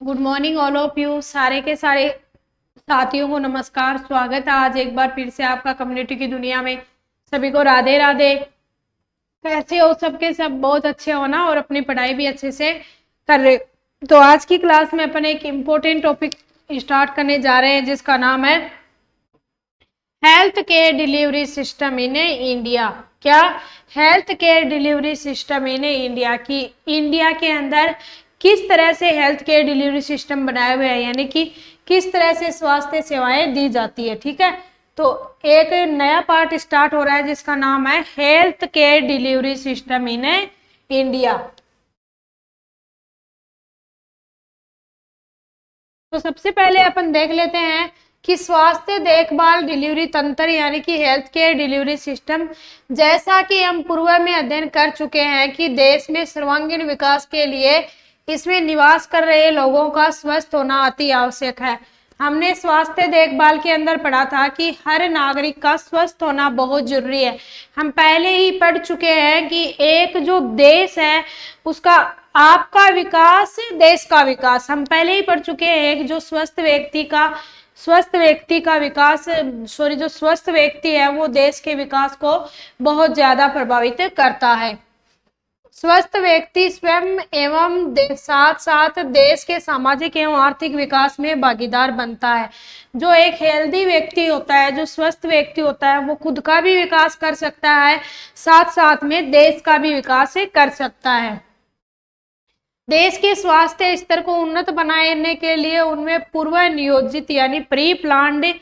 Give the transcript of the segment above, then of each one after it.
Good morning all of you. सारे के सारे साथियों को नमस्कार, स्वागत है आज एक बार फिर से आपका कम्युनिटी की दुनिया में। सभी को राधे राधे। कैसे हो? सबके सब बहुत अच्छे हो ना, और अपनी पढ़ाई भी अच्छे से कर रहे। तो आज की क्लास में अपन एक इम्पोर्टेंट टॉपिक स्टार्ट करने जा रहे हैं जिसका नाम है health care delivery system in India. क्या? Health care delivery system in India की इंडिया के अंदर किस तरह से हेल्थ केयर डिलीवरी सिस्टम बनाए हुए हैं, यानी कि किस तरह से स्वास्थ्य सेवाएं दी जाती है। ठीक है, तो एक नया पार्ट स्टार्ट हो रहा है जिसका नाम है health care delivery system in India. तो सबसे पहले अपन देख लेते हैं कि स्वास्थ्य देखभाल डिलीवरी तंत्र यानी कि हेल्थ केयर डिलीवरी सिस्टम, जैसा कि हम पूर्व में अध्ययन कर चुके हैं कि देश में सर्वांगीण विकास के लिए इसमें निवास कर रहे लोगों का स्वस्थ होना अति आवश्यक है। हमने स्वास्थ्य देखभाल के अंदर पढ़ा था कि हर नागरिक का स्वस्थ होना बहुत जरूरी है। हम पहले ही पढ़ चुके हैं कि एक जो देश है उसका आपका विकास देश का विकास, हम पहले ही पढ़ चुके हैं। एक जो स्वस्थ व्यक्ति का विकास जो स्वस्थ व्यक्ति है वो देश के विकास को बहुत ज्यादा प्रभावित करता है। स्वस्थ व्यक्ति स्वयं एवं साथ साथ देश के सामाजिक एवं आर्थिक विकास में भागीदार बनता है। जो एक हेल्दी व्यक्ति होता है, जो स्वस्थ व्यक्ति होता है, वो खुद का भी विकास कर सकता है, साथ साथ में देश का भी विकास कर सकता है। देश के स्वास्थ्य स्तर को उन्नत बनाने के लिए उनमें पूर्व नियोजित यानी प्री प्लान्ड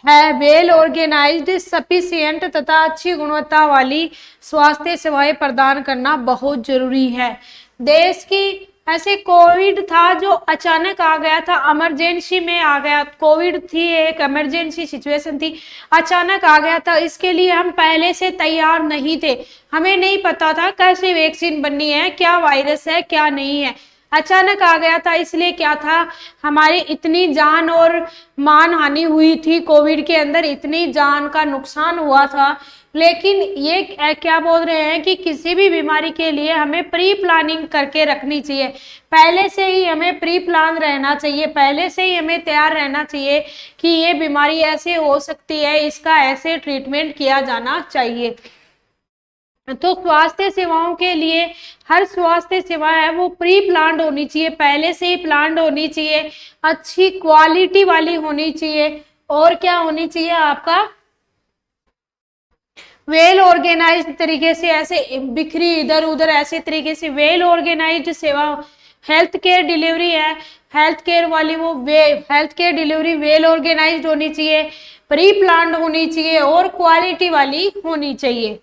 है वेल ऑर्गेनाइज्ड सफिशिएंट तथा अच्छी गुणवत्ता वाली स्वास्थ्य सेवाएं प्रदान करना बहुत जरूरी है। देश की ऐसे कोविड था जो अचानक आ गया था, इमरजेंसी में आ गया। कोविड थी, एक इमरजेंसी सिचुएशन थी, अचानक आ गया था। इसके लिए हम पहले से तैयार नहीं थे, हमें नहीं पता था कैसे वैक्सीन बननी है, क्या वायरस है क्या नहीं है। अचानक आ गया था, इसलिए क्या था, हमारी इतनी जान और मान हानि हुई थी। कोविड के अंदर इतनी जान का नुकसान हुआ था। लेकिन ये क्या बोल रहे हैं कि किसी भी बीमारी के लिए हमें प्री प्लानिंग करके रखनी चाहिए, पहले से ही हमें प्री प्लान रहना चाहिए, पहले से ही हमें तैयार रहना चाहिए कि ये बीमारी ऐसे हो सकती है, इसका ऐसे ट्रीटमेंट किया जाना चाहिए। तो स्वास्थ्य सेवाओं के लिए हर स्वास्थ्य सेवा है वो प्री प्लान्ड होनी चाहिए, पहले से ही प्लान्ड होनी चाहिए, अच्छी क्वालिटी वाली होनी चाहिए। और क्या होनी चाहिए आपका, वेल ऑर्गेनाइज्ड तरीके से, ऐसे बिखरी इधर उधर ऐसे तरीके से वेल ऑर्गेनाइज्ड सेवा। हेल्थ केयर डिलीवरी है, हेल्थ केयर वाली वो health care delivery well organised होनी चाहिए, प्री प्लान्ड होनी चाहिए और क्वालिटी वाली होनी चाहिए।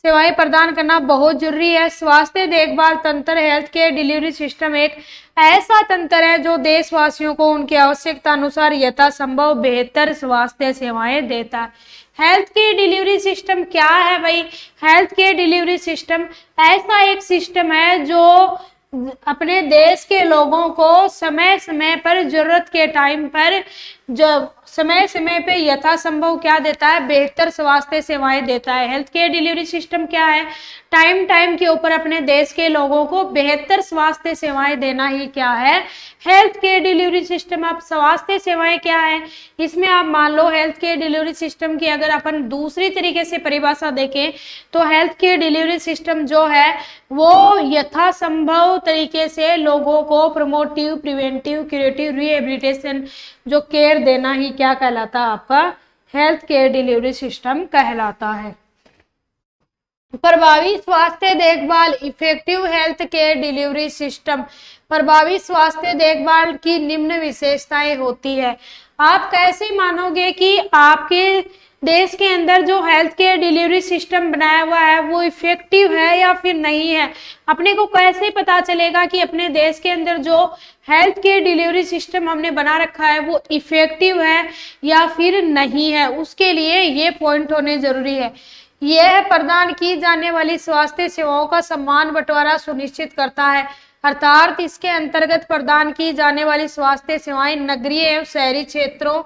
सेवाएं प्रदान करना बहुत जरूरी है। स्वास्थ्य देखभाल तंत्र हेल्थ केयर डिलीवरी सिस्टम एक ऐसा तंत्र है जो देशवासियों को उनकी आवश्यकता अनुसार यथासंभव बेहतर स्वास्थ्य सेवाएं देता है। हेल्थ केयर डिलीवरी सिस्टम क्या है भाई? हेल्थ केयर डिलीवरी सिस्टम ऐसा एक सिस्टम है जो अपने देश के लोगों को समय समय पर, जरूरत के टाइम पर, जो समय समय पे यथासंभव क्या देता है, बेहतर स्वास्थ्य सेवाएं देता है। हेल्थ केयर डिलीवरी सिस्टम क्या है, टाइम टाइम के ऊपर अपने देश के लोगों को बेहतर स्वास्थ्य सेवाएं देना ही क्या है, हेल्थ केयर डिलीवरी सिस्टम। अब स्वास्थ्य सेवाएं क्या है, इसमें आप मान लो हेल्थ केयर डिलीवरी सिस्टम की अगर अपन दूसरी तरीके से परिभाषा देखें तो हेल्थ केयर डिलीवरी सिस्टम जो है वो यथासंभव तरीके से लोगों को प्रोमोटिव, प्रिवेंटिव, क्यूरेटिव, रिहेबिलिटेशन जो केयर देना ही क्या कहलाता है, आपका हेल्थ केयर डिलीवरी सिस्टम कहलाता है। प्रभावी स्वास्थ्य देखभाल effective health care delivery system. प्रभावी स्वास्थ्य देखभाल की निम्न विशेषताएं होती है। आप कैसे मानोगे कि आपके देश के अंदर जो हेल्थ केयर डिलीवरी सिस्टम बनाया हुआ है वो इफेक्टिव है या फिर नहीं है? अपने को कैसे पता चलेगा कि अपने देश के अंदर जो हेल्थ केयर डिलीवरी सिस्टम हमने बना रखा है वो इफेक्टिव है या फिर नहीं है? उसके लिए ये पॉइंट होने जरूरी है। यह प्रदान की जाने वाली स्वास्थ्य सेवाओं का समान बंटवारा सुनिश्चित करता है, अर्थात इसके अंतर्गत प्रदान की जाने वाली स्वास्थ्य सेवाएं नगरीय एवं शहरी क्षेत्रों,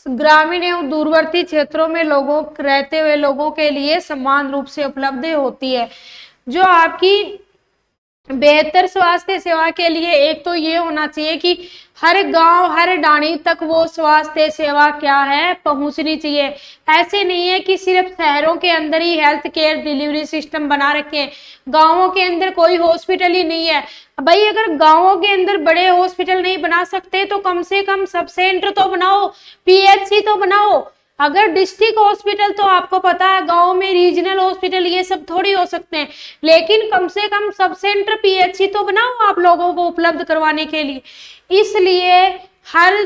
ग्रामीण एवं दूरवर्ती क्षेत्रों में लोगों रहते हुए लोगों के लिए समान रूप से उपलब्ध होती है। जो आपकी बेहतर स्वास्थ्य सेवा के लिए एक तो ये होना चाहिए कि हर गांव हर डाणी तक वो स्वास्थ्य सेवा क्या है पहुंचनी चाहिए। ऐसे नहीं है कि सिर्फ शहरों के अंदर ही हेल्थ केयर डिलीवरी सिस्टम बना रखे हैं, गांवों के अंदर कोई हॉस्पिटल ही नहीं है। भाई अगर गांवों के अंदर बड़े हॉस्पिटल नहीं बना सकते तो कम से कम सब सेंटर तो बनाओ, पीएचसी तो बनाओ। अगर डिस्ट्रिक्ट हॉस्पिटल तो आपको पता है गांव में रीजनल हॉस्पिटल ये सब थोड़ी हो सकते हैं, लेकिन कम से कम सब सेंटर पीएचसी तो बनाओ आप लोगों को उपलब्ध करवाने के लिए। इसलिए हर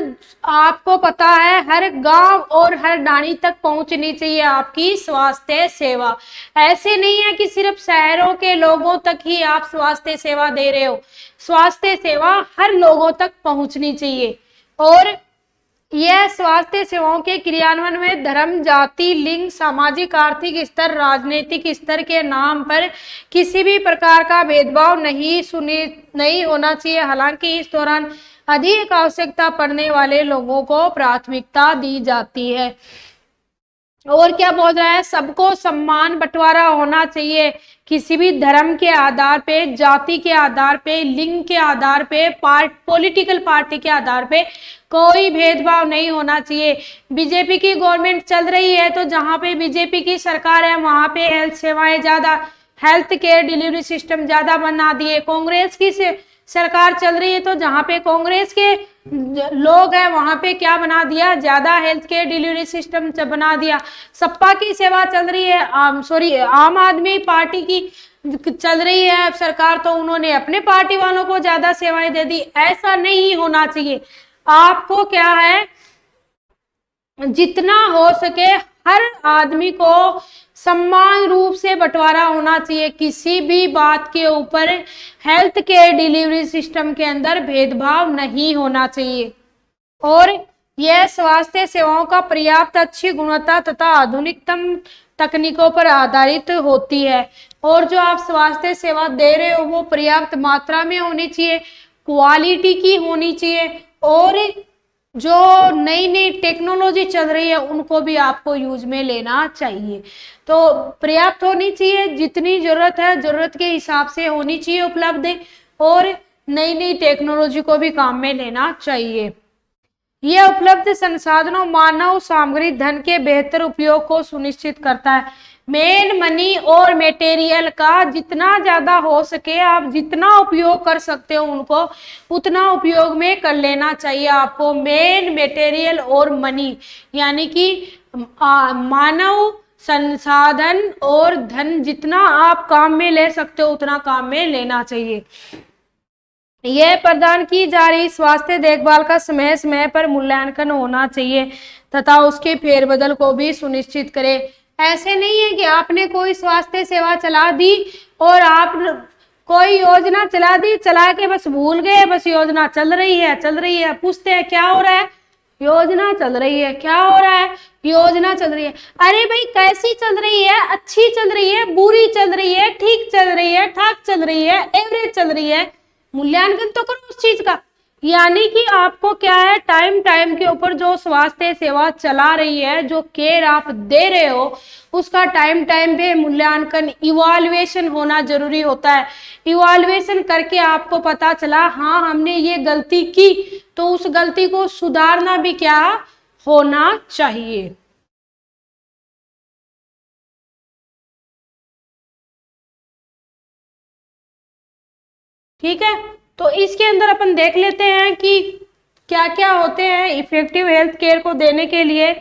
आपको पता है हर गांव और हर डाणी तक पहुंचनी चाहिए आपकी स्वास्थ्य सेवा। ऐसे नहीं है कि सिर्फ शहरों के लोगों तक ही आप स्वास्थ्य सेवा दे रहे हो, स्वास्थ्य सेवा हर लोगों तक पहुंचनी चाहिए। और यह स्वास्थ्य सेवाओं के क्रियान्वयन में धर्म, जाति, लिंग, सामाजिक, आर्थिक स्तर, राजनीतिक स्तर के नाम पर किसी भी प्रकार का भेदभाव नहीं होना चाहिए। हालांकि इस दौरान अधिक आवश्यकता पड़ने वाले लोगों को प्राथमिकता दी जाती है। और क्या बोल रहा है, सबको सम्मान बंटवारा होना चाहिए। किसी भी धर्म के आधार पे, जाति के आधार पे, लिंग के आधार पे, पॉलिटिकल पार्टी के आधार पे कोई भेदभाव नहीं होना चाहिए। बीजेपी की गवर्नमेंट चल रही है तो जहां पे बीजेपी की सरकार है वहां पे हेल्थ सेवाएं ज्यादा, हेल्थ केयर डिलीवरी सिस्टम ज्यादा बना दिए। कांग्रेस की सरकार चल रही है तो जहां पे कांग्रेस के लोग हैं वहां पे क्या बना दिया, ज्यादा हेल्थ केयर डिलीवरी सिस्टम बना दिया। सपा की सेवा चल रही है, आम आदमी पार्टी की चल रही है सरकार तो उन्होंने अपने पार्टी वालों को ज्यादा सेवाएं दे दी। ऐसा नहीं होना चाहिए। आपको क्या है, जितना हो सके हर आदमी को समान रूप से बंटवारा होना चाहिए। किसी भी बात के ऊपर हेल्थ केयर डिलीवरी सिस्टम के अंदर भेदभाव नहीं होना चाहिए। और यह स्वास्थ्य सेवाओं का पर्याप्त अच्छी गुणवत्ता तथा आधुनिकतम तकनीकों पर आधारित होती है। और जो आप स्वास्थ्य सेवा दे रहे हो वो पर्याप्त मात्रा में होनी चाहिए, क्वालिटी की होनी चाहिए। और जो नई नई टेक्नोलॉजी चल रही है उनको भी आपको यूज में लेना चाहिए। तो पर्याप्त होनी चाहिए, जितनी जरूरत है जरूरत के हिसाब से होनी चाहिए उपलब्ध, और नई नई टेक्नोलॉजी को भी काम में लेना चाहिए। यह उपलब्ध संसाधनों, मानव सामग्री, धन के बेहतर उपयोग को सुनिश्चित करता है। मेन मनी और मटेरियल का जितना ज्यादा हो सके आप जितना उपयोग कर सकते हो उनको उतना उपयोग में कर लेना चाहिए आपको। मेन मटेरियल और मनी यानी कि मानव संसाधन और धन जितना आप काम में ले सकते हो उतना काम में लेना चाहिए। यह प्रदान की जा रही स्वास्थ्य देखभाल का समय समय पर मूल्यांकन होना चाहिए तथा उसके फेरबदल को भी सुनिश्चित करें। ऐसे नहीं है कि आपने कोई स्वास्थ्य सेवा चला दी और आप कोई योजना चला दी, चला के बस भूल गए, बस योजना चल रही है, पूछते हैं क्या हो रहा है, योजना चल रही है, क्या हो रहा है, योजना चल रही है। अरे भाई कैसी चल रही है, अच्छी चल रही है, बुरी चल रही है, ठीक चल रही है, ठाक चल रही है, एवरेज चल रही है, मूल्यांकन तो करो उस चीज का। यानी कि आपको क्या है, टाइम टाइम के ऊपर जो स्वास्थ्य सेवा चला रही है, जो केयर आप दे रहे हो उसका टाइम टाइम पे मूल्यांकन, इवैल्यूएशन होना जरूरी होता है। इवैल्यूएशन करके आपको पता चला हाँ हमने ये गलती की तो उस गलती को सुधारना भी क्या होना चाहिए। ठीक है, तो इसके अंदर अपन देख लेते हैं कि क्या क्या होते हैं इफेक्टिव हेल्थ केयर को देने के लिए।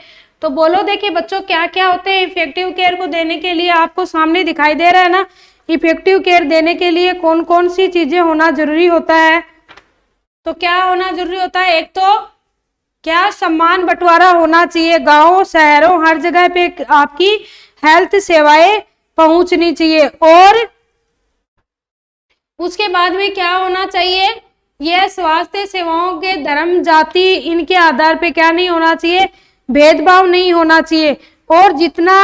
तो बोलो देखिए बच्चों क्या क्या होते हैं इफेक्टिव केयर को देने के लिए। आपको सामने दिखाई दे रहा है ना, इफेक्टिव केयर देने के लिए कौन कौन सी चीजें होना जरूरी होता है। तो क्या होना जरूरी होता है, एक तो क्या सम्मान बंटवारा होना चाहिए, गांव शहरों हर जगह पे आपकी हेल्थ सेवाएं पहुंचनी चाहिए। और उसके बाद में क्या होना चाहिए, यह स्वास्थ्य सेवाओं के धर्म, जाति इनके आधार पे क्या नहीं होना चाहिए, भेदभाव नहीं होना चाहिए। और जितना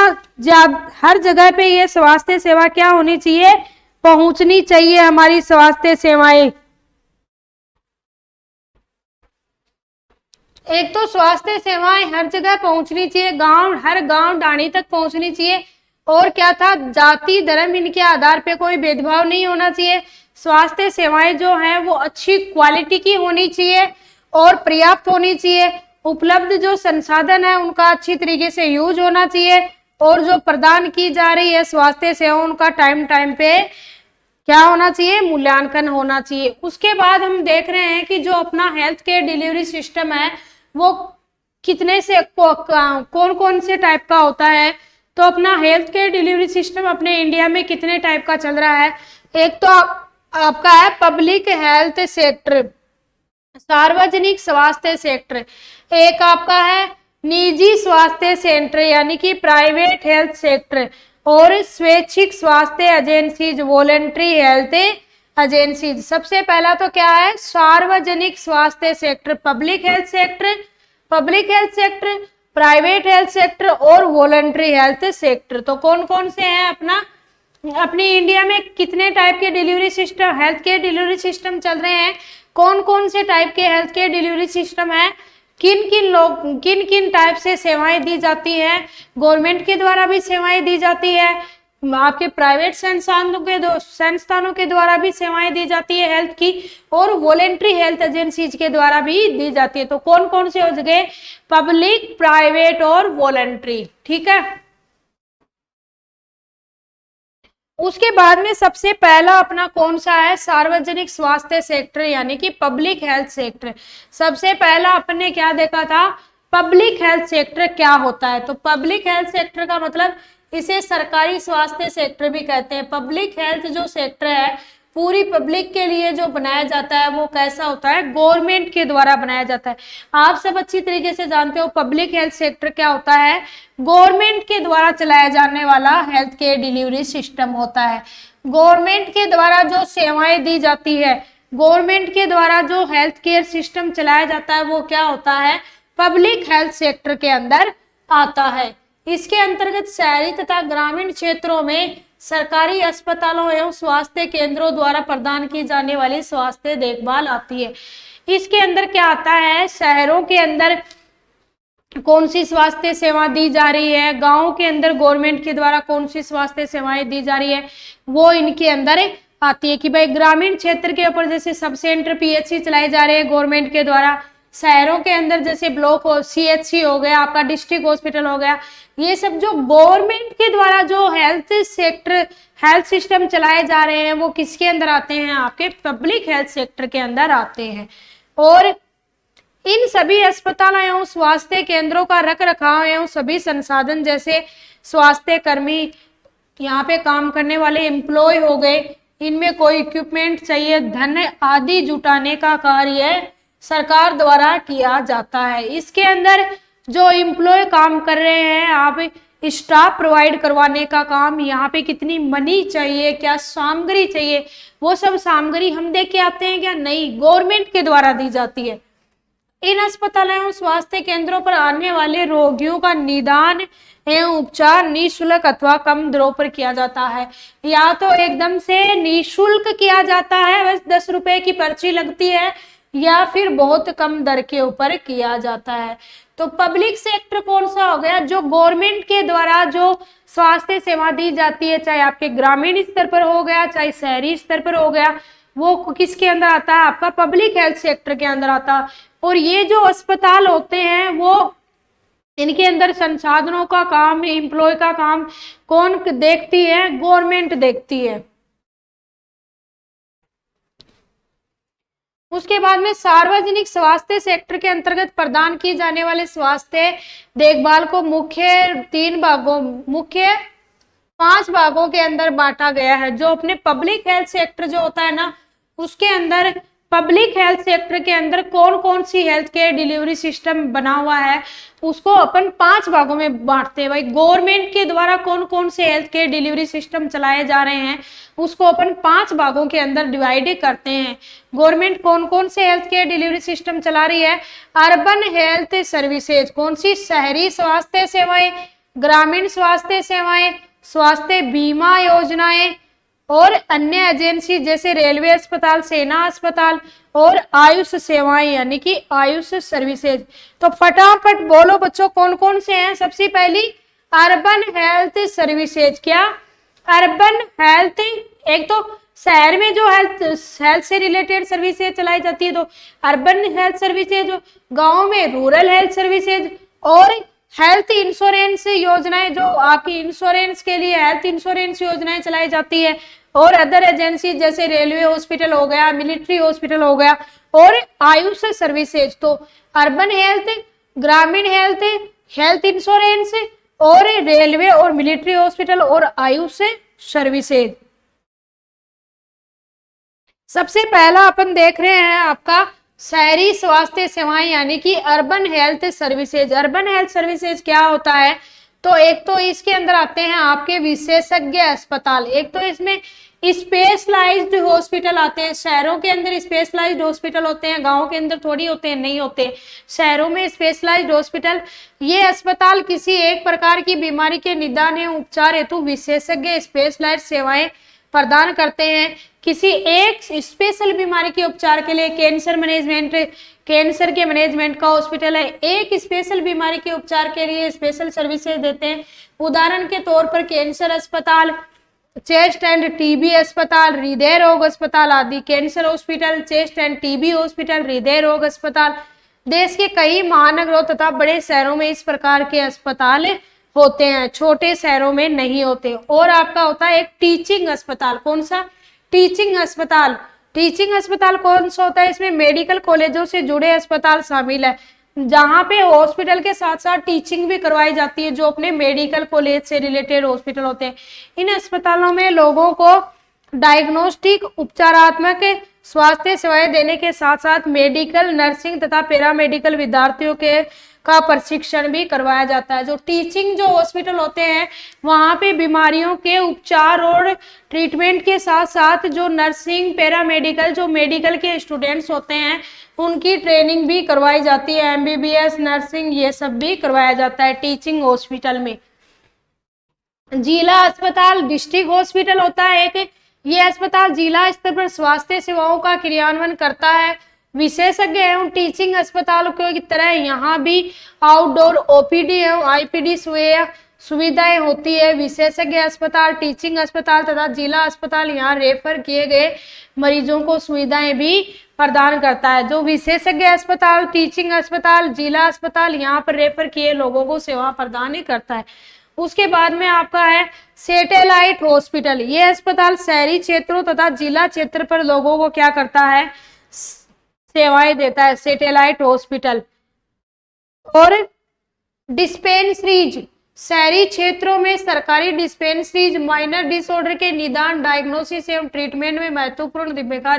हर जगह पे ये स्वास्थ्य सेवा क्या होनी चाहिए, पहुंचनी चाहिए हमारी स्वास्थ्य सेवाएं। एक तो स्वास्थ्य सेवाएं हर जगह पहुंचनी चाहिए, हर गांव डाणी तक पहुंचनी चाहिए। और क्या था, जाति धर्म इनके आधार पे कोई भेदभाव नहीं होना चाहिए। स्वास्थ्य सेवाएं जो हैं वो अच्छी क्वालिटी की होनी चाहिए और पर्याप्त होनी चाहिए। उपलब्ध जो संसाधन है उनका अच्छी तरीके से यूज होना चाहिए और जो प्रदान की जा रही है स्वास्थ्य सेवा उनका टाइम टाइम पे क्या होना चाहिए, मूल्यांकन होना चाहिए। उसके बाद हम देख रहे हैं कि जो अपना हेल्थ केयर डिलीवरी सिस्टम है वो कितने से कौन कौन से टाइप का होता है। तो अपना हेल्थ केयर डिलीवरी सिस्टम अपने इंडिया में कितने टाइप का चल रहा है। एक तो आपका है पब्लिक हेल्थ सेक्टर, सार्वजनिक स्वास्थ्य सेक्टर। एक आपका है निजी स्वास्थ्य सेंटर यानी कि प्राइवेट हेल्थ सेक्टर, और स्वैच्छिक स्वास्थ्य एजेंसीज, वॉलेंट्री हेल्थ एजेंसीज। सबसे पहला तो क्या है, सार्वजनिक स्वास्थ्य sector, public health sector, private health sector और वॉलेंट्री हेल्थ सेक्टर। तो कौन कौन से हैं अपनी इंडिया में कितने टाइप के delivery system, health care delivery system चल रहे हैं, कौन कौन से टाइप के हेल्थ केयर डिलीवरी सिस्टम है, किन किन टाइप से सेवाएं दी जाती है। गवर्नमेंट के द्वारा भी सेवाएं दी जाती है, आपके प्राइवेट संस्थानों के द्वारा भी सेवाएं दी जाती है हेल्थ की, और वॉलेंट्री हेल्थ एजेंसीज के द्वारा भी दी जाती है। तो कौन कौन से हो गए, पब्लिक, प्राइवेट और वॉलेंट्री। ठीक है। उसके बाद में सबसे पहला अपना कौन सा है, सार्वजनिक स्वास्थ्य सेक्टर यानी कि पब्लिक हेल्थ सेक्टर। सबसे पहला अपन ने क्या देखा था, पब्लिक हेल्थ सेक्टर क्या होता है। तो पब्लिक हेल्थ सेक्टर का मतलब इसे सरकारी स्वास्थ्य सेक्टर भी कहते हैं। पब्लिक हेल्थ जो सेक्टर है पूरी पब्लिक के लिए जो बनाया जाता है वो कैसा होता है, गवर्नमेंट के द्वारा बनाया जाता है। आप सब अच्छी तरीके से जानते हो पब्लिक हेल्थ सेक्टर क्या होता है, गवर्नमेंट के द्वारा चलाया जाने वाला हेल्थ केयर डिलीवरी सिस्टम होता है। गवर्नमेंट के द्वारा जो सेवाएं दी जाती है, गवर्नमेंट के द्वारा जो हेल्थ केयर सिस्टम चलाया जाता है वो क्या होता है, पब्लिक हेल्थ सेक्टर के अंदर आता है। इसके अंतर्गत शहरी तथा ग्रामीण क्षेत्रों में सरकारी अस्पतालों एवं स्वास्थ्य केंद्रों द्वारा प्रदान की जाने वाली स्वास्थ्य देखभाल आती है। इसके अंदर क्या आता है, शहरों के अंदर कौन सी स्वास्थ्य सेवा दी जा रही है, गांवों के अंदर गवर्नमेंट के द्वारा कौन सी स्वास्थ्य सेवाएं दी जा रही है, वो इनके अंदर आती है। कि भाई ग्रामीण क्षेत्र के ऊपर जैसे सब सेंटर पीएचसी चलाए जा रहे हैं गवर्नमेंट के द्वारा, शहरों के अंदर जैसे ब्लॉक सीएचसी हो गया, आपका डिस्ट्रिक्ट हॉस्पिटल हो गया, ये सब जो गवर्नमेंट के द्वारा जो हेल्थ सेक्टर, हेल्थ सिस्टम चलाए जा रहे हैं वो किसके अंदर आते हैं, आपके पब्लिक हेल्थ सेक्टर के अंदर आते हैं। और इन सभी अस्पतालों एवं स्वास्थ्य केंद्रों का रख रखाव एवं सभी संसाधन जैसे स्वास्थ्य कर्मी, यहाँ पे काम करने वाले एम्प्लॉय हो गए, इनमें कोई इक्विपमेंट चाहिए, धन आदि जुटाने का कार्य सरकार द्वारा किया जाता है। इसके अंदर जो एम्प्लॉय काम कर रहे हैं, आप स्टाफ प्रोवाइड करवाने का काम, यहाँ पे कितनी मनी चाहिए, क्या सामग्री चाहिए, वो सब सामग्री हम दे के आते हैं क्या, नहीं, गवर्नमेंट के द्वारा दी जाती है। इन अस्पतालों एवं स्वास्थ्य केंद्रों पर आने वाले रोगियों का निदान एवं उपचार निःशुल्क अथवा कम दरों पर किया जाता है। या तो एकदम से निःशुल्क किया जाता है, बस 10 रुपए की पर्ची लगती है, या फिर बहुत कम दर के ऊपर किया जाता है। तो पब्लिक सेक्टर कौन सा हो गया, जो गवर्नमेंट के द्वारा जो स्वास्थ्य सेवा दी जाती है, चाहे आपके ग्रामीण स्तर पर हो गया चाहे शहरी स्तर पर हो गया, वो किसके अंदर आता है, आपका पब्लिक हेल्थ सेक्टर के अंदर आता है। और ये जो अस्पताल होते हैं वो इनके अंदर संसाधनों का काम, एम्प्लॉय का काम कौन देखती है, गवर्नमेंट देखती है। उसके बाद में सार्वजनिक स्वास्थ्य सेक्टर के अंतर्गत प्रदान की जाने वाले स्वास्थ्य देखभाल को मुख्य 5 भागों के अंदर बांटा गया है। जो अपने पब्लिक हेल्थ सेक्टर जो होता है ना, उसके अंदर पब्लिक हेल्थ सेक्टर के अंदर कौन कौन सी हेल्थ केयर डिलीवरी सिस्टम बना हुआ है उसको अपन 5 भागों में बांटते हैं। भाई गवर्नमेंट के द्वारा कौन कौन से हेल्थ केयर डिलीवरी सिस्टम चलाए जा रहे हैं उसको अपन 5 भागों के अंदर डिवाइड करते हैं। गवर्नमेंट कौन कौन से हेल्थ केयर डिलीवरी सिस्टम चला रही है, अर्बन हेल्थ सर्विसेज, कौन सी, शहरी स्वास्थ्य सेवाएं, ग्रामीण स्वास्थ्य सेवाएं, स्वास्थ्य बीमा योजनाएं और अन्य एजेंसी जैसे रेलवे अस्पताल, सेना अस्पताल और आयुष सेवाएं यानी कि आयुष सर्विसेज। तो फटाफट बोलो बच्चों कौन कौन से हैं। सबसे पहली अर्बन हेल्थ सर्विसेज, क्या, अर्बन हेल्थ, एक तो शहर में जो हेल्थ हेल्थ से रिलेटेड सर्विसेज चलाई जाती है तो अर्बन हेल्थ सर्विसेज, गांव में रूरल हेल्थ सर्विसेज, और हेल्थ इंश्योरेंस योजनाएं जो आपकी इंश्योरेंस के लिए हेल्थ इंश्योरेंस योजनाएं चलाई जाती है, और अदर एजेंसी जैसे रेलवे हॉस्पिटल हो गया, मिलिट्री हॉस्पिटल हो गया, और आयुष सर्विसेज। तो अर्बन हेल्थ, ग्रामीण हेल्थ, हेल्थ इंश्योरेंस, और रेलवे और मिलिट्री हॉस्पिटल, और आयुष सर्विसेज। सबसे पहला अपन देख रहे हैं आपका शहरी स्वास्थ्य सेवाएं यानी कि urban health services. Urban health services क्या होता है, तो एक तो इसके अंदर आते हैं आपके विशेषज्ञ अस्पताल, एक तो इसमें स्पेशलाइज्ड हॉस्पिटल आते हैं। शहरों के अंदर स्पेशलाइज्ड हॉस्पिटल होते हैं, गांवों के अंदर थोड़ी होते हैं, नहीं होते। शहरों में स्पेशलाइज्ड हॉस्पिटल, ये अस्पताल किसी एक प्रकार की बीमारी के निदान एवं उपचार हेतु विशेषज्ञ स्पेशलाइज्ड सेवाएं प्रदान करते हैं। किसी एक स्पेशल बीमारी के उपचार के लिए कैंसर मैनेजमेंट, कैंसर के मैनेजमेंट का हॉस्पिटल है, एक स्पेशल बीमारी के उपचार के लिए स्पेशल सर्विसेज देते हैं। उदाहरण के तौर पर कैंसर अस्पताल, चेस्ट एंड टीबी अस्पताल, हृदय रोग अस्पताल आदि। Cancer hospital, chest end TB hospital, हृदय रोग अस्पताल। देश के कई महानगरों तथा बड़े शहरों में इस प्रकार के अस्पताल होते हैं, छोटे शहरों में नहीं होते। और आपका होता है एक टीचिंग अस्पताल। कौन सा? टीचिंग अस्पताल। टीचिंग अस्पताल कौन सा होता है? इसमें मेडिकल कॉलेजों से जुड़े अस्पताल शामिल है, जहां पे हॉस्पिटल के साथ साथ टीचिंग भी करवाई जाती है, जो अपने मेडिकल कॉलेज से रिलेटेड हॉस्पिटल होते हैं। इन अस्पतालों में लोगों को डायग्नोस्टिक, उपचारात्मक स्वास्थ्य सेवाएं देने के साथ साथ मेडिकल, नर्सिंग तथा पैरामेडिकल विद्यार्थियों के का प्रशिक्षण भी करवाया जाता है। जो टीचिंग जो हॉस्पिटल होते हैं वहां पे बीमारियों के उपचार और ट्रीटमेंट के साथ साथ जो नर्सिंग, पैरामेडिकल, जो मेडिकल के स्टूडेंट्स होते हैं उनकी ट्रेनिंग भी करवाई जाती है। एमबीबीएस, नर्सिंग, ये सब भी करवाया जाता है टीचिंग हॉस्पिटल में। जिला अस्पताल, डिस्ट्रिक्ट हॉस्पिटल होता है एक, ये अस्पताल जिला स्तर पर स्वास्थ्य सेवाओं का क्रियान्वयन करता है। विशेषज्ञ एवं टीचिंग अस्पतालों की तरह यहाँ भी आउटडोर ओपीडी एवं आईपीडी सुविधाएं होती है। विशेषज्ञ अस्पताल, टीचिंग अस्पताल तथा जिला अस्पताल यहाँ रेफर किए गए मरीजों को सुविधाएं भी प्रदान करता है। जो विशेषज्ञ अस्पताल, टीचिंग अस्पताल, जिला अस्पताल यहाँ पर रेफर किए लोगों को सेवा प्रदान करता है। उसके बाद में आपका है सैटेलाइट हॉस्पिटल। ये अस्पताल शहरी क्षेत्रों तथा जिला क्षेत्र पर लोगों को क्या करता है? सेवाएं देता है, सैटेलाइट हॉस्पिटल। और डिस्पेंसरीज, शहरी क्षेत्रों में सरकारी डिस्पेंसरीज माइनर डिसऑर्डर के निदान, डायग्नोसिस एवं ट्रीटमेंट में महत्वपूर्ण भूमिका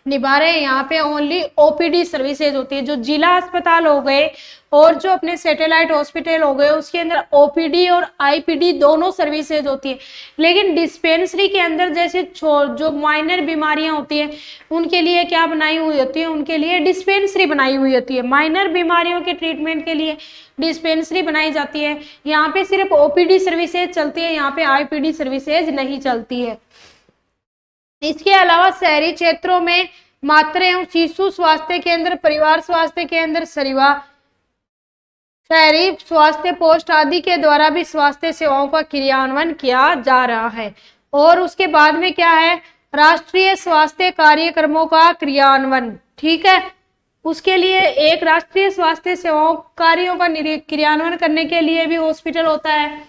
निभा रहे हैं। यहाँ पे ओनली ओपीडी सर्विसेज होती है। जो जिला अस्पताल हो गए और जो अपने सैटेलाइट हॉस्पिटल हो गए उसके अंदर ओपीडी और आईपीडी दोनों सर्विसेज होती है। लेकिन डिस्पेंसरी के अंदर जैसे जो माइनर बीमारियां होती हैं उनके लिए क्या बनाई हुई होती है? उनके लिए डिस्पेंसरी बनाई हुई होती है। माइनर बीमारियों के ट्रीटमेंट के लिए डिस्पेंसरी बनाई जाती है। यहाँ पे सिर्फ ओपीडी सर्विसेज चलती है, यहाँ पे आईपीडी सर्विसेज नहीं चलती है। इसके अलावा शहरी क्षेत्रों में मातृ एवं शिशु स्वास्थ्य केंद्र, परिवार स्वास्थ्य केंद्र, शहरी स्वास्थ्य पोस्ट आदि के द्वारा भी स्वास्थ्य सेवाओं का क्रियान्वयन किया जा रहा है। और उसके बाद में क्या है? राष्ट्रीय स्वास्थ्य कार्यक्रमों का क्रियान्वयन। ठीक है, उसके लिए एक राष्ट्रीय स्वास्थ्य सेवाओं कार्यों का क्रियान्वयन करने के लिए भी हॉस्पिटल होता है।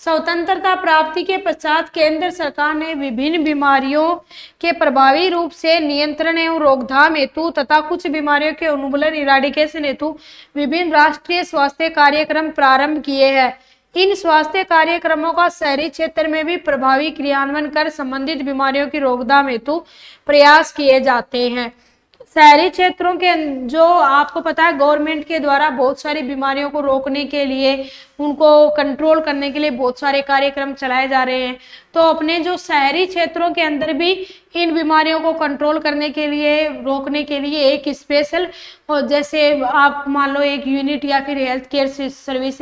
स्वतंत्रता प्राप्ति के पश्चात केंद्र सरकार ने विभिन्न बीमारियों के प्रभावी रूप से नियंत्रण एवं रोकथाम हेतु तथा कुछ बीमारियों के उन्मूलन, इराडिकेशन हेतु विभिन्न राष्ट्रीय स्वास्थ्य कार्यक्रम प्रारंभ किए हैं। इन स्वास्थ्य कार्यक्रमों का शहरी क्षेत्र में भी प्रभावी क्रियान्वयन कर संबंधित बीमारियों की रोकथाम हेतु प्रयास किए जाते हैं। शहरी क्षेत्रों के जो आपको पता है गवर्नमेंट के द्वारा बहुत सारी बीमारियों को रोकने के लिए, उनको कंट्रोल करने के लिए बहुत सारे कार्यक्रम चलाए जा रहे हैं। तो अपने जो शहरी क्षेत्रों के अंदर भी इन बीमारियों को कंट्रोल करने के लिए, रोकने के लिए एक स्पेशल, और जैसे आप मान लो एक यूनिट या फिर health care service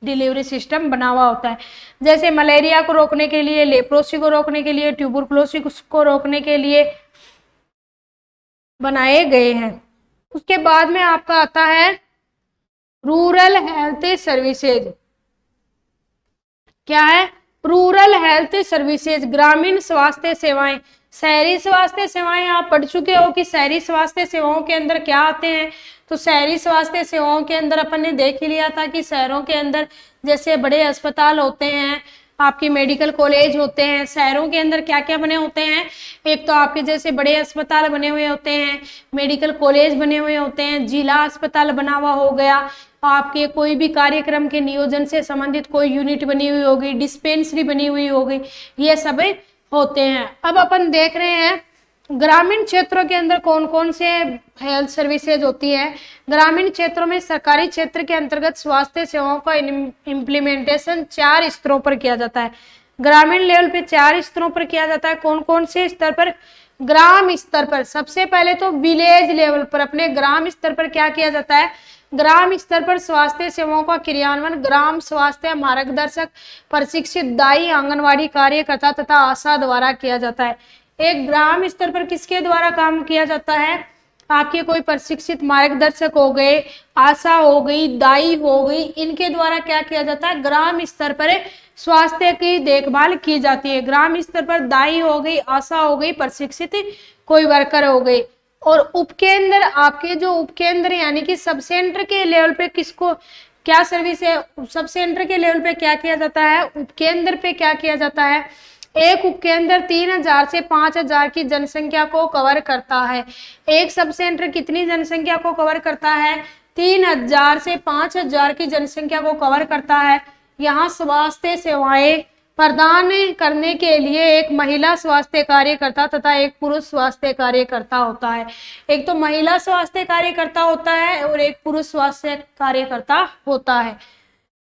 delivery system बना हुआ होता है। जैसे मलेरिया को रोकने के लिए, लेप्रोसी को रोकने के लिए, ट्यूबरकुलोसिस को रोकने के लिए बनाए गए हैं। उसके बाद में आपका आता है रूरल हेल्थ सर्विसेज। क्या है? रूरल हेल्थ सर्विसेज, ग्रामीण स्वास्थ्य सेवाएं। शहरी स्वास्थ्य सेवाएं आप पढ़ चुके हो कि शहरी स्वास्थ्य सेवाओं के अंदर क्या आते हैं। तो शहरी स्वास्थ्य सेवाओं के अंदर अपन ने देख ही लिया था कि शहरों के अंदर जैसे बड़े अस्पताल होते हैं, आपके मेडिकल कॉलेज होते हैं। शहरों के अंदर क्या क्या बने होते हैं, एक तो आपके जैसे बड़े अस्पताल बने हुए होते हैं, मेडिकल कॉलेज बने हुए होते हैं, जिला अस्पताल बना हुआ हो गया, आपके कोई भी कार्यक्रम के नियोजन से संबंधित कोई यूनिट बनी हुई होगी, डिस्पेंसरी बनी हुई होगी, ये सब होते हैं। अब अपन देख रहे हैं ग्रामीण क्षेत्रों के अंदर कौन कौन से हेल्थ सर्विसेज होती है। ग्रामीण क्षेत्रों में सरकारी क्षेत्र के अंतर्गत स्वास्थ्य सेवाओं का इम्प्लीमेंटेशन 4 स्तरों पर किया जाता है। ग्रामीण लेवल पे 4 स्तरों पर किया जाता है। कौन कौन से स्तर पर, ग्राम स्तर पर, सबसे पहले तो विलेज लेवल पर अपने ग्राम स्तर पर क्या किया जाता है, ग्राम स्तर पर स्वास्थ्य सेवाओं का क्रियान्वयन ग्राम स्वास्थ्य मार्गदर्शक, प्रशिक्षित दाई, आंगनवाड़ी कार्यकर्ता तथा आशा द्वारा किया जाता है। एक ग्राम स्तर पर किसके द्वारा काम किया जाता है, आपके कोई प्रशिक्षित मार्गदर्शक हो गए, आशा हो गई, दाई हो गई, इनके द्वारा क्या किया जाता है, ग्राम स्तर पर स्वास्थ्य की देखभाल की जाती है। ग्राम स्तर पर दाई हो गई, आशा हो गई, प्रशिक्षित कोई वर्कर हो गई। और उपकेंद्र, आपके जो उपकेंद्र यानी कि सब सेंटर के लेवल पे किसको क्या सर्विस है, सब सेंटर के लेवल पे क्या किया जाता है, उपकेंद्र पे क्या किया जाता है, एक उपकेंद्र 3000 से 5000 की जनसंख्या को कवर करता है। एक सब सेंटर कितनी जनसंख्या को कवर करता है, 3000 से 5000 की जनसंख्या को कवर करता है। यहाँ स्वास्थ्य सेवाएं प्रदान करने के लिए एक महिला स्वास्थ्य कार्यकर्ता तथा एक पुरुष स्वास्थ्य कार्यकर्ता होता है। एक तो महिला स्वास्थ्य कार्यकर्ता होता है और एक पुरुष स्वास्थ्य कार्यकर्ता होता है।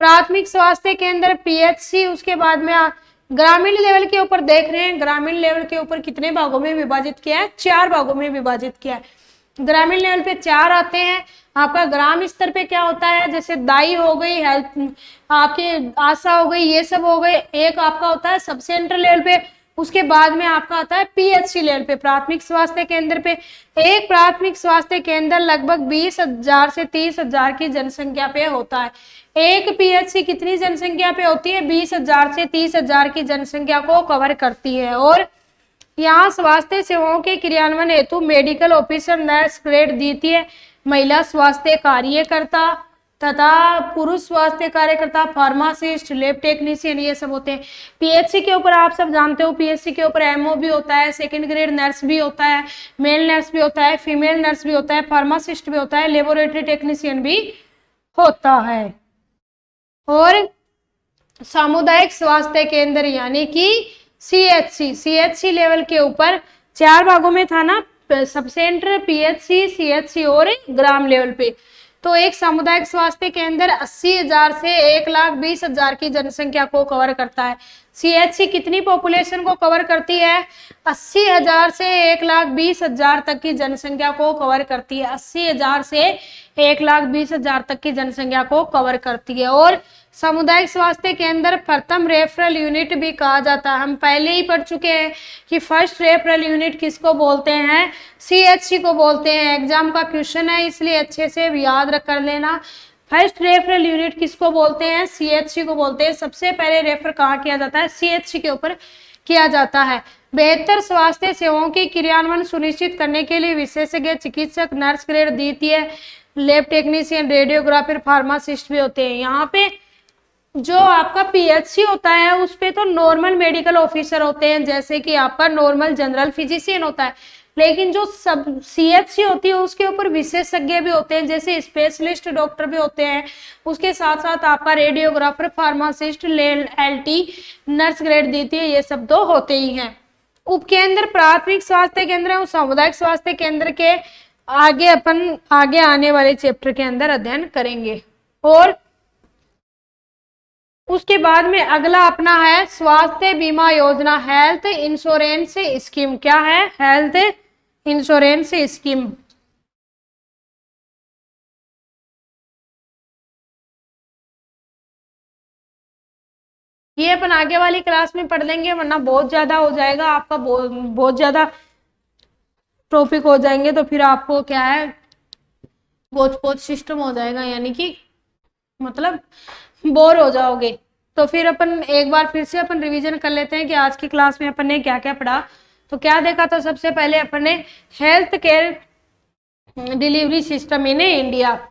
प्राथमिक स्वास्थ्य केंद्र पीएचसी, उसके बाद में ग्रामीण लेवल के ऊपर देख रहे हैं, ग्रामीण लेवल के ऊपर कितने भागों में विभाजित किया है, 4 भागों में विभाजित किया है। ग्रामीण लेवल पे 4 आते हैं। आपका ग्राम स्तर पे क्या होता है, जैसे दाई हो गई, हेल्थ आपके आशा हो गई, ये सब हो गए। एक आपका होता है सब सेंटर लेवल पे, उसके बाद में आपका आता है पीएचसी लेवल पे, प्राथमिक स्वास्थ्य केंद्र पे। एक प्राथमिक स्वास्थ्य केंद्र लगभग 20,000 से 30,000 की जनसंख्या पे होता है। एक पीएचसी कितनी जनसंख्या पे होती है, 20,000 से 30,000 की जनसंख्या को कवर करती है। और यहाँ स्वास्थ्य सेवाओं के क्रियान्वयन हेतु मेडिकल ऑफिसर, नर्स, ग्रेड द्वितीय, महिला स्वास्थ्य कार्यकर्ता तथा पुरुष स्वास्थ्य कार्यकर्ता, फार्मासिस्ट, लैब टेक्नीशियन, ये सब होते हैं। पीएचसी के ऊपर आप सब जानते हो, पीएचसी के ऊपर एमओ भी होता है, सेकंड ग्रेड नर्स भी होता है, मेल नर्स भी होता है, फीमेल नर्स भी होता है, फार्मासिस्ट भी होता है, लेबोरेटरी टेक्नीशियन भी होता है। और सामुदायिक स्वास्थ्य केंद्र यानी कि सीएचसी लेवल के ऊपर 4 भागों में था ना, सब सेंटर, पीएचसी, सीएचसी और ग्राम लेवल पे। तो एक सामुदायिक स्वास्थ्य केंद्र 80,000 से 1,20,000 की जनसंख्या को कवर करता है। सीएचसी कितनी पॉपुलेशन को कवर करती है, 80,000 से 1,20,000 तक की जनसंख्या को कवर करती है। 80,000 से 1,20,000 तक की जनसंख्या को कवर करती है। और सामुदायिक स्वास्थ्य केंद्र प्रथम रेफरल यूनिट भी कहा जाता है। हम पहले ही पढ़ चुके हैं कि फर्स्ट रेफरल यूनिट किसको बोलते हैं, सीएचसी को बोलते हैं। एग्जाम का क्वेश्चन है, इसलिए अच्छे से याद रख कर लेना। फर्स्ट रेफरल यूनिट किसको बोलते हैं, सीएचसी को बोलते हैं। सबसे पहले रेफर कहाँ किया जाता है, सीएचसी के ऊपर किया जाता है। बेहतर स्वास्थ्य सेवाओं के क्रियान्वयन सुनिश्चित करने के लिए विशेषज्ञ चिकित्सक, नर्स ग्रेड द्वितीय, लैब टेक्नीशियन, रेडियोग्राफर, फार्मासिस्ट भी होते हैं। यहाँ पे जो आपका पीएचसी होता है उस पे तो नॉर्मल मेडिकल ऑफिसर होते हैं, जैसे कि आपका नॉर्मल जनरल फिजिशियन होता है। लेकिन जो सब सीएचसी होती है उसके ऊपर विशेषज्ञ भी होते हैं, जैसे स्पेशलिस्ट डॉक्टर भी होते हैं। उसके साथ साथ आपका radiographer, pharmacist, LT, nurse grade द्वितीय, ये सब तो होते ही हैं। उपकेंद्र प्राथमिक स्वास्थ्य केंद्र और सामुदायिक स्वास्थ्य केंद्र के आगे अपन आगे आने वाले चैप्टर के अंदर अध्ययन करेंगे। और उसके बाद में अगला अपना है स्वास्थ्य बीमा योजना, हेल्थ इंश्योरेंस स्कीम। क्या है, हेल्थ इंश्योरेंस स्कीम। ये अपन आगे वाली क्लास में पढ़ लेंगे, वरना बहुत ज्यादा हो जाएगा आपका, बहुत ज्यादा टॉपिक हो जाएंगे तो फिर आपको क्या है, बहुत सिस्टम हो जाएगा, यानी कि मतलब बोर हो जाओगे। तो फिर अपन एक बार फिर से अपन रिवीजन कर लेते हैं कि आज की क्लास में अपन ने क्या क्या पढ़ा। तो क्या देखा था, सबसे पहले अपन ने health care delivery system in India,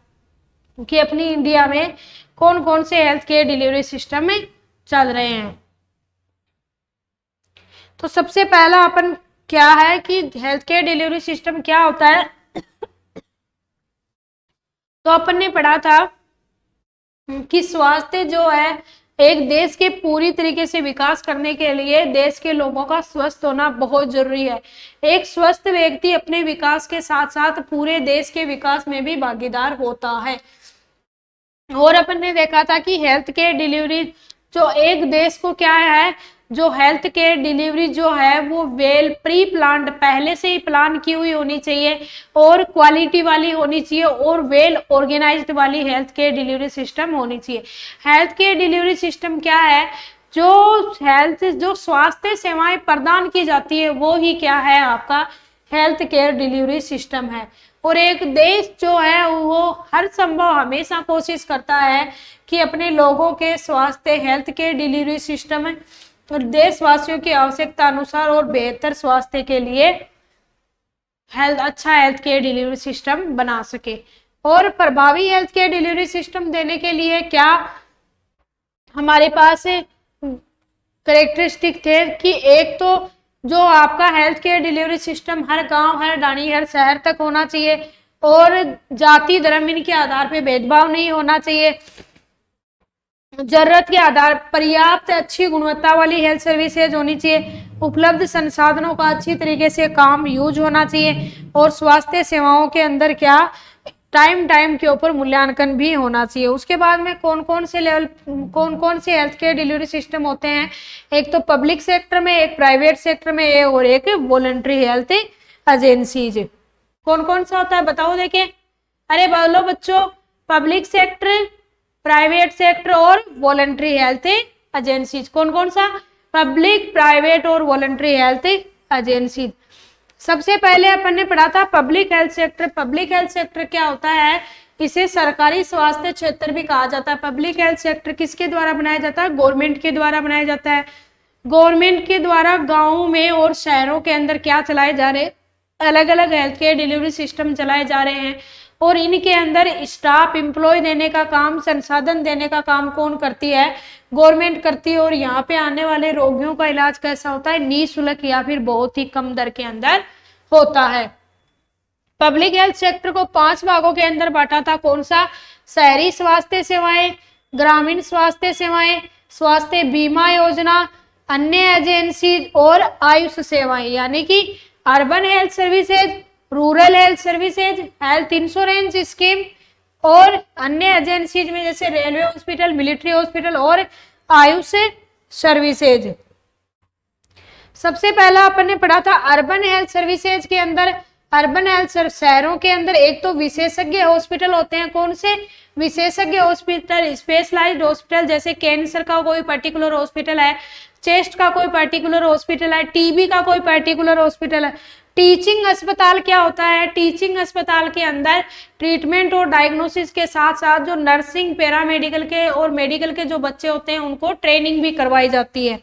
कि अपनी इंडिया में कौन कौन से हेल्थ केयर डिलीवरी सिस्टम में चल रहे हैं। तो सबसे पहला अपन क्या है कि हेल्थ केयर डिलीवरी सिस्टम क्या होता है। तो अपन ने पढ़ा था कि स्वास्थ्य जो है एक देश के पूरी तरीके से विकास करने के लिए देश के लोगों का स्वस्थ होना बहुत जरूरी है। एक स्वस्थ व्यक्ति अपने विकास के साथ साथ पूरे देश के विकास में भी भागीदार होता है। और अपन ने देखा था कि हेल्थ केयर डिलीवरी जो एक देश को क्या है, जो हेल्थ केयर डिलीवरी जो है वो वेल प्री प्लान्ड, पहले से ही प्लान की हुई होनी चाहिए और क्वालिटी वाली होनी चाहिए और वेल ऑर्गेनाइज्ड वाली हेल्थ केयर डिलीवरी सिस्टम होनी चाहिए। हेल्थ केयर डिलीवरी सिस्टम क्या है, जो स्वास्थ्य सेवाएं प्रदान की जाती है वो ही क्या है, आपका हेल्थ केयर डिलीवरी सिस्टम है। और एक देश जो है वो हर संभव हमेशा कोशिश करता है कि अपने लोगों के स्वास्थ्य हेल्थ केयर डिलीवरी सिस्टम और देशवासियों की आवश्यकता अनुसार और बेहतर स्वास्थ्य के लिए अच्छा हेल्थ केयर डिलीवरी सिस्टम बना सके। और प्रभावी हेल्थ केयर डिलीवरी सिस्टम देने के लिए क्या हमारे पास कैरेक्टरिस्टिक थे कि एक तो जो आपका हेल्थ केयर डिलीवरी सिस्टम हर गांव, हर डाणी, हर शहर तक होना चाहिए और जाति धर्म इनके आधार पे भेदभाव नहीं होना चाहिए। जरूरत के आधार पर्याप्त अच्छी गुणवत्ता वाली हेल्थ सर्विसेज होनी चाहिए। उपलब्ध संसाधनों का अच्छी तरीके से काम यूज होना चाहिए और स्वास्थ्य सेवाओं के अंदर क्या टाइम के ऊपर मूल्यांकन भी होना चाहिए। उसके बाद में कौन कौन से हेल्थ केयर डिलीवरी सिस्टम होते हैं, एक तो पब्लिक सेक्टर में, एक प्राइवेट सेक्टर में और एक वॉलंटरी हेल्थ एजेंसीज। कौन कौन सा होता है बताओ देखे, अरे बोलो बच्चों, पब्लिक सेक्टर, प्राइवेट सेक्टर और वॉलंटरी हेल्थ एजेंसीज। कौन कौन सा, पब्लिक, प्राइवेट और वॉलंटरी हेल्थ एजेंसी। सबसे पहले अपन ने पढ़ा था public health sector. Public health sector क्या होता है, इसे सरकारी स्वास्थ्य क्षेत्र भी कहा जाता है। पब्लिक हेल्थ सेक्टर किसके द्वारा बनाया जाता है, गवर्नमेंट के द्वारा बनाया जाता है। गवर्नमेंट के द्वारा गाँव में और शहरों के अंदर क्या चलाए जा रहे, अलग अलग हेल्थ केयर डिलीवरी सिस्टम चलाए जा रहे हैं और इनके अंदर स्टाफ एम्प्लॉय देने का काम, संसाधन देने का काम कौन करती है, गवर्नमेंट करती है। और यहाँ पे आने वाले रोगियों का इलाज कैसा होता है, निःशुल्क या फिर बहुत ही कम दर के अंदर होता है। पब्लिक हेल्थ सेक्टर को 5 भागों के अंदर बांटा था, कौन सा, शहरी स्वास्थ्य सेवाएं, ग्रामीण स्वास्थ्य सेवाएं, स्वास्थ्य बीमा योजना, अन्य एजेंसी और आयुष सेवाएं, यानी कि urban health services, rural health services, health insurance scheme और अन्य एजेंसीज में जैसे रेलवे हॉस्पिटल, मिलिट्री हॉस्पिटल और आयुष सर्विसेज। सबसे पहला अपन ने पढ़ा था अर्बन हेल्थ सर्विसेज के अंदर, अर्बन हेल्थ शहरों के अंदर एक तो विशेषज्ञ हॉस्पिटल होते हैं, कौन से, विशेषज्ञ हॉस्पिटल, स्पेशलाइज्ड हॉस्पिटल, जैसे कैंसर का कोई पर्टिकुलर हॉस्पिटल है, चेस्ट का कोई पर्टिकुलर हॉस्पिटल है, टीबी का कोई पर्टिकुलर हॉस्पिटल है। टीचिंग अस्पताल क्या होता है, टीचिंग अस्पताल के अंदर ट्रीटमेंट और डायग्नोसिस के साथ साथ जो नर्सिंग, पैरामेडिकल के और मेडिकल के जो बच्चे होते हैं उनको ट्रेनिंग भी करवाई जाती है।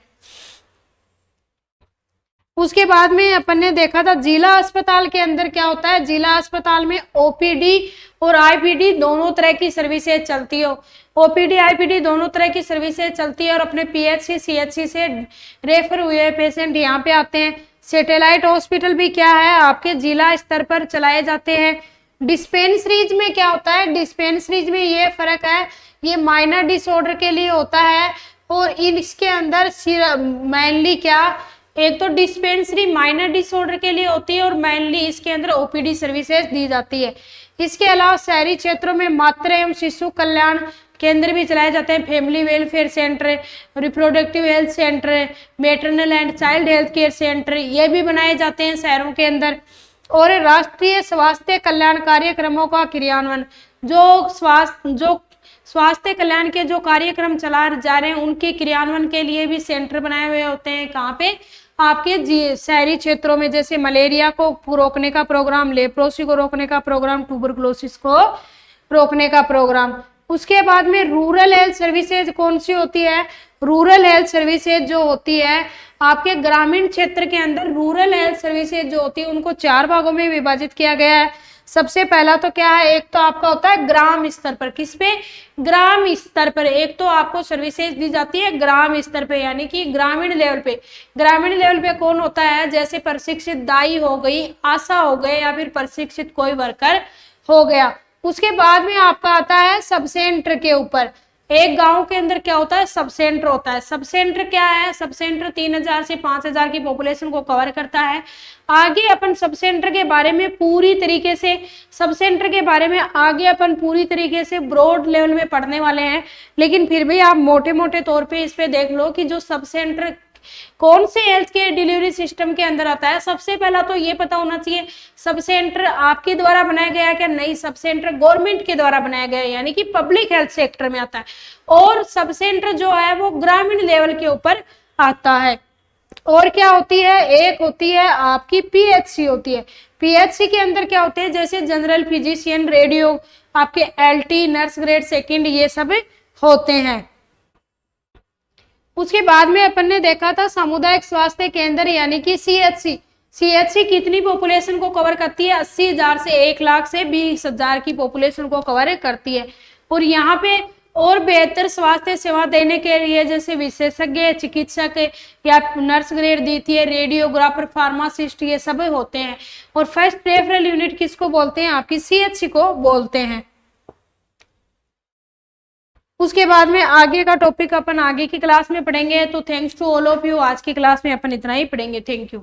उसके बाद में अपन ने देखा था जिला अस्पताल के अंदर क्या होता है, जिला अस्पताल में ओपीडी और आईपीडी दोनों तरह की सर्विसेज चलती है। ओपीडी आईपीडी दोनों तरह की सर्विसेज चलती है और अपने पीएचसी सीएचसी से रेफर हुए पेशेंट यहाँ पे आते हैं। सैटेलाइट हॉस्पिटल भी क्या है, आपके जिला स्तर पर चलाए जाते हैं। डिस्पेंसरीज में क्या होता है, डिस्पेंसरीज में ये फर्क है, ये माइनर डिसऑर्डर के लिए होता है और इसके अंदर मेनली क्या, एक तो डिस्पेंसरी माइनर डिसऑर्डर के लिए होती है और मेनली इसके अंदर ओपीडी सर्विसेज दी जाती है। इसके अलावा शहरी क्षेत्रों में मातृ एवं शिशु कल्याण केंद्र भी चलाए जाते हैं, family welfare centre, reproductive health centre, maternal and child health care centre, ये भी बनाए जाते हैं शहरों के अंदर। और राष्ट्रीय स्वास्थ्य कल्याण कार्यक्रमों का क्रियान्वयन, जो स्वास्थ्य कल्याण के जो कार्यक्रम चला जा रहे हैं उनके क्रियान्वयन के लिए भी सेंटर बनाए हुए होते हैं। कहाँ पे, आपके शहरी क्षेत्रों में, जैसे मलेरिया को रोकने का प्रोग्राम, लेप्रोसी को रोकने का प्रोग्राम, ट्यूबरकुलोसिस को रोकने का प्रोग्राम। उसके बाद में रूरल हेल्थ सर्विसेज कौन सी होती है? रूरल हेल्थ सर्विसेज जो होती है आपके ग्रामीण क्षेत्र के अंदर, रूरल हेल्थ सर्विसेज जो होती है उनको 4 भागों में विभाजित किया गया है। सबसे पहला तो क्या है, एक तो आपका होता है ग्राम स्तर पर। किस पे? ग्राम स्तर पर। एक तो आपको सर्विसेज दी जाती है ग्राम स्तर पे, यानी कि ग्रामीण लेवल पे। ग्रामीण लेवल पे कौन होता है? जैसे प्रशिक्षित दाई हो गई, आशा हो गए, या फिर प्रशिक्षित कोई वर्कर हो गया। उसके बाद में आपका आता है सब सेंटर के ऊपर। एक गांव के अंदर क्या होता है? सब सेंटर होता है। सब सेंटर क्या है? सब सेंटर 3000 से 5000 की पॉपुलेशन को कवर करता है। आगे अपन सब सेंटर के बारे में पूरी तरीके से, सब सेंटर के बारे में आगे अपन पूरी तरीके से ब्रॉड लेवल में पढ़ने वाले हैं, लेकिन फिर भी आप मोटे मोटे तौर पे इस पे देख लो कि जो सब सेंटर कौन से हेल्थ केयर डिलीवरी सिस्टम के अंदर आता है। सबसे पहला तो ये पता होना चाहिए सब सेंटर आपके द्वारा बनाया गया है क्या? नहीं, सब सेंटर गवर्नमेंट के द्वारा बनाया गया है, यानी कि पब्लिक हेल्थ सेक्टर में आता है। और सब सेंटर जो है वो ग्रामीण लेवल के ऊपर आता है। और क्या होती है? एक होती है आपकी पीएचसी होती है। पीएचसी के अंदर क्या होते हैं? जैसे जनरल फिजिशियन, रेडियो, आपके एलटी, नर्स ग्रेड सेकंड, ये सब होते हैं। उसके बाद में अपन ने देखा था सामुदायिक स्वास्थ्य केंद्र यानी कि सीएचसी। सीएचसी कितनी पॉपुलेशन को कवर करती है? 80,000 से 1 लाख से 20,000 की पॉपुलेशन को कवर करती है। और यहाँ पे और बेहतर स्वास्थ्य सेवा देने के लिए जैसे विशेषज्ञ चिकित्सक या नर्स ग्रेड द्वितीय, रेडियोग्राफर, फार्मासिस्ट, ये सब होते हैं। और फर्स्ट रेफरल यूनिट किसको बोलते हैं? आपकी सीएचसी को बोलते हैं। उसके बाद में आगे का टॉपिक अपन आगे की क्लास में पढ़ेंगे। तो thanks to all of you. आज की क्लास में अपन इतना ही पढ़ेंगे। Thank you.